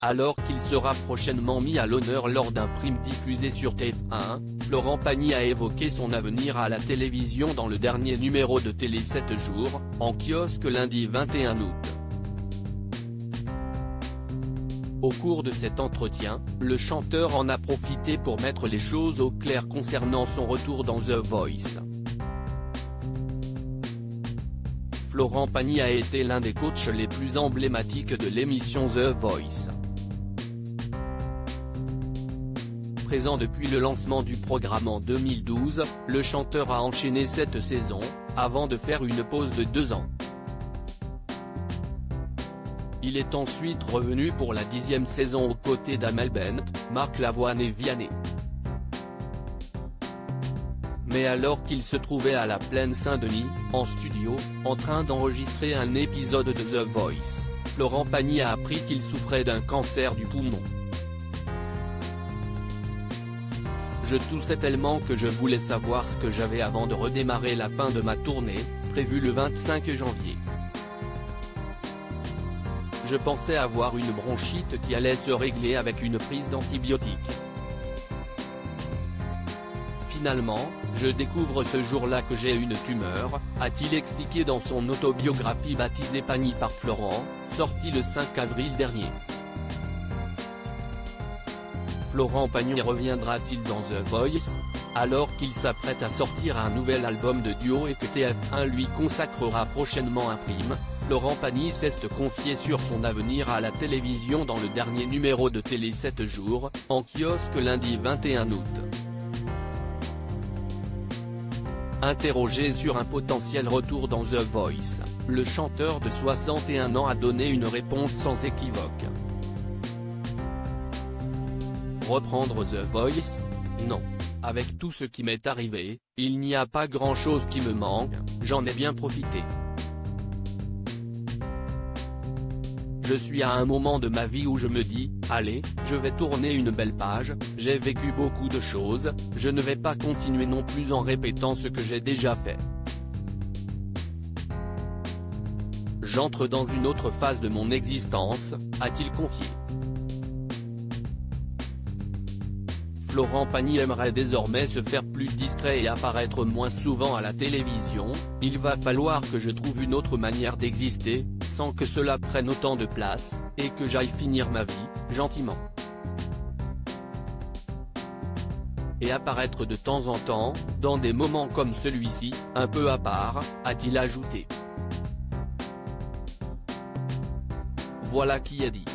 Alors qu'il sera prochainement mis à l'honneur lors d'un prime diffusé sur TF1, Florent Pagny a évoqué son avenir à la télévision dans le dernier numéro de Télé 7 jours, en kiosque lundi 21 août. Au cours de cet entretien, le chanteur en a profité pour mettre les choses au clair concernant son retour dans The Voice. Florent Pagny a été l'un des coachs les plus emblématiques de l'émission The Voice. Présent depuis le lancement du programme en 2012, le chanteur a enchaîné 7 saisons, avant de faire une pause de 2 ans. Il est ensuite revenu pour la 10e saison aux côtés d'Amel Bent, Marc Lavoine et Vianney. Mais alors qu'il se trouvait à la Plaine Saint-Denis, en studio, en train d'enregistrer un épisode de The Voice, Florent Pagny a appris qu'il souffrait d'un cancer du poumon. Je toussais tellement que je voulais savoir ce que j'avais avant de redémarrer la fin de ma tournée, prévue le 25 janvier. Je pensais avoir une bronchite qui allait se régler avec une prise d'antibiotiques. Finalement, je découvre ce jour-là que j'ai une tumeur, a-t-il expliqué dans son autobiographie baptisée Pagny par Florent, sortie le 5 avril dernier. Florent Pagny reviendra-t-il dans The Voice ? Alors qu'il s'apprête à sortir un nouvel album de duo et que TF1 lui consacrera prochainement un prime, Florent Pagny s'est confié sur son avenir à la télévision dans le dernier numéro de Télé 7 jours, en kiosque lundi 21 août. Interrogé sur un potentiel retour dans The Voice, le chanteur de 61 ans a donné une réponse sans équivoque. Reprendre The Voice ? Non. Avec tout ce qui m'est arrivé, il n'y a pas grand-chose qui me manque, j'en ai bien profité. Je suis à un moment de ma vie où je me dis, allez, je vais tourner une belle page, j'ai vécu beaucoup de choses, je ne vais pas continuer non plus en répétant ce que j'ai déjà fait. J'entre dans une autre phase de mon existence, a-t-il confié. Florent Pagny aimerait désormais se faire plus discret et apparaître moins souvent à la télévision, il va falloir que je trouve une autre manière d'exister, sans que cela prenne autant de place, et que j'aille finir ma vie, gentiment. Et apparaître de temps en temps, dans des moments comme celui-ci, un peu à part, a-t-il ajouté. Voilà qui est dit.